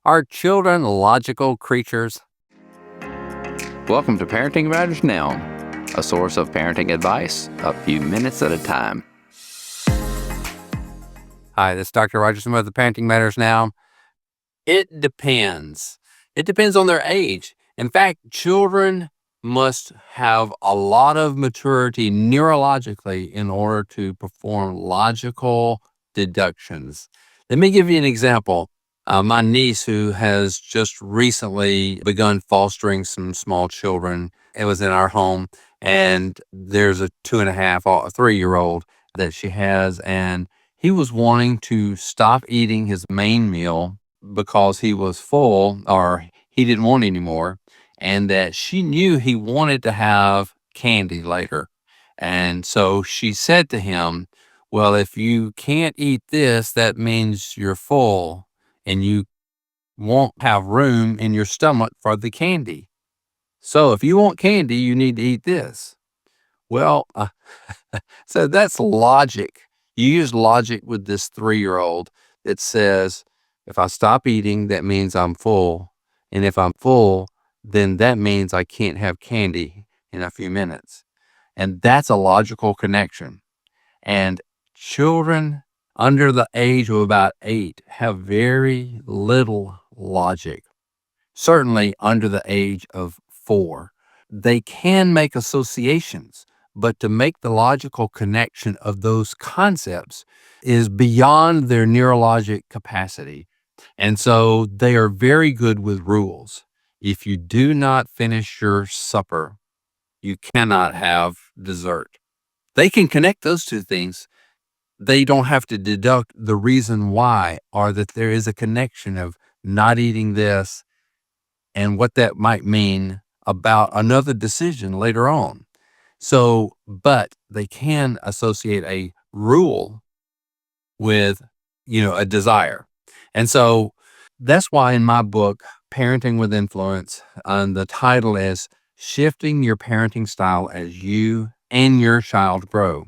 Are children logical creatures? Welcome to Parenting Matters Now, a source of parenting advice a few minutes at a time. Hi, this is Dr. Roger Smith of Parenting Matters Now. It depends. It depends on their age. In fact, children must have a lot of maturity neurologically in order to perform logical deductions. Let me give you an example. My niece, who has just recently begun fostering some small children, it was in our home, and there's a 2.5 or 3-year-old that she has, and he was wanting to stop eating his main meal because he was full or he didn't want any more, and that she knew he wanted to have candy later. And so she said to him, well, if you can't eat this, that means you're full and you won't have room in your stomach for the candy. So if you want candy, you need to eat this. Well, so that's logic. You use logic with this 3-year-old that says, if I stop eating, that means I'm full. And if I'm full, then that means I can't have candy in a few minutes. And that's a logical connection. And children under the age of about 8 have very little logic. Certainly under the age of 4. They can make associations, but to make the logical connection of those concepts is beyond their neurologic capacity. And so they are very good with rules. If you do not finish your supper, you cannot have dessert. They can connect those two things. They don't have to deduct the reason why, or that there is a connection of not eating this and what that might mean about another decision later on. So, but they can associate a rule with, a desire. And so that's why in my book, Parenting with Influence, the title is Shifting Your Parenting Style as You and Your Child Grow.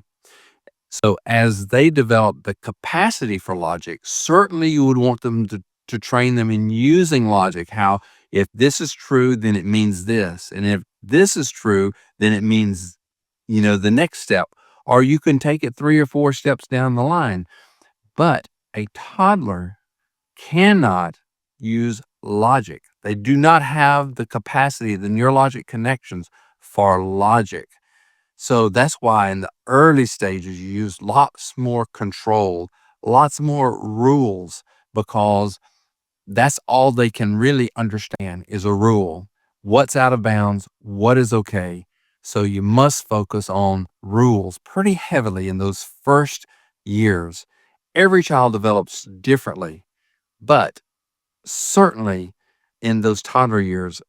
So as they develop the capacity for logic, certainly you would want them to train them in using logic. How if this is true, then it means this. And if this is true, then it means, the next step. Or you can take it 3 or 4 steps down the line. But a toddler cannot use logic. They do not have the capacity, the neurologic connections for logic. So that's why in the early stages, you use lots more control, lots more rules, because that's all they can really understand is a rule. What's out of bounds? What is okay? So you must focus on rules pretty heavily in those first years. Every child develops differently, but certainly in those toddler years,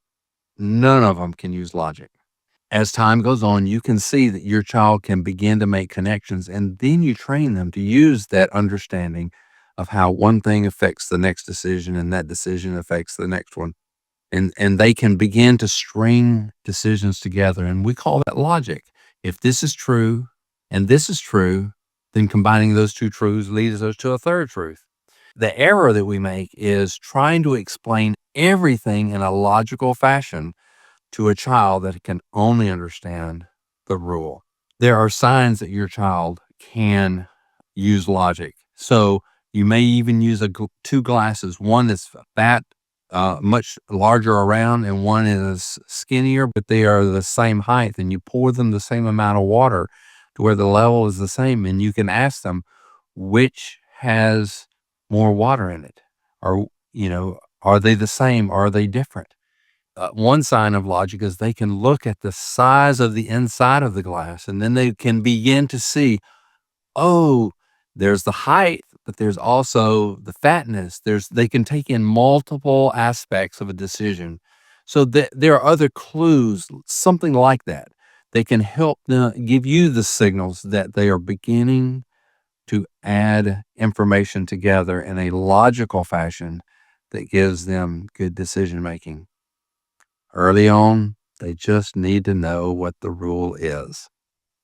none of them can use logic. As time goes on, you can see that your child can begin to make connections, and then you train them to use that understanding of how one thing affects the next decision and that decision affects the next one. And they can begin to string decisions together. And we call that logic. If this is true and this is true, then combining those two truths leads us to a third truth. The error that we make is trying to explain everything in a logical fashion to a child that can only understand the rule. There are signs that your child can use logic. So you may even use two glasses, one that's fat, much larger around, and one is skinnier, but they are the same height, and you pour them the same amount of water to where the level is the same, and you can ask them which has more water in it, or, are they the same? Or are they different? One sign of logic is they can look at the size of the inside of the glass, and then they can begin to see, oh, there's the height, but there's also the fatness. They can take in multiple aspects of a decision. So there are other clues, something like that. They can help give you the signals that they are beginning to add information together in a logical fashion that gives them good decision making. Early on, they just need to know what the rule is,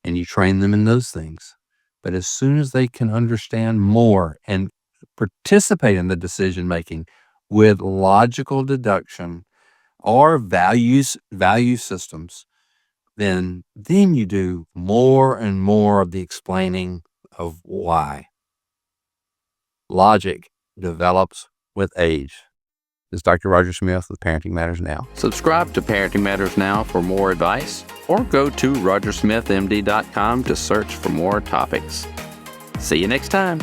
and you train them in those things. But as soon as they can understand more and participate in the decision making with logical deduction or value systems, then you do more and more of the explaining of why. Logic develops with age. This is Dr. Roger Smith with Parenting Matters Now. Subscribe to Parenting Matters Now for more advice, or go to rogersmithmd.com to search for more topics. See you next time.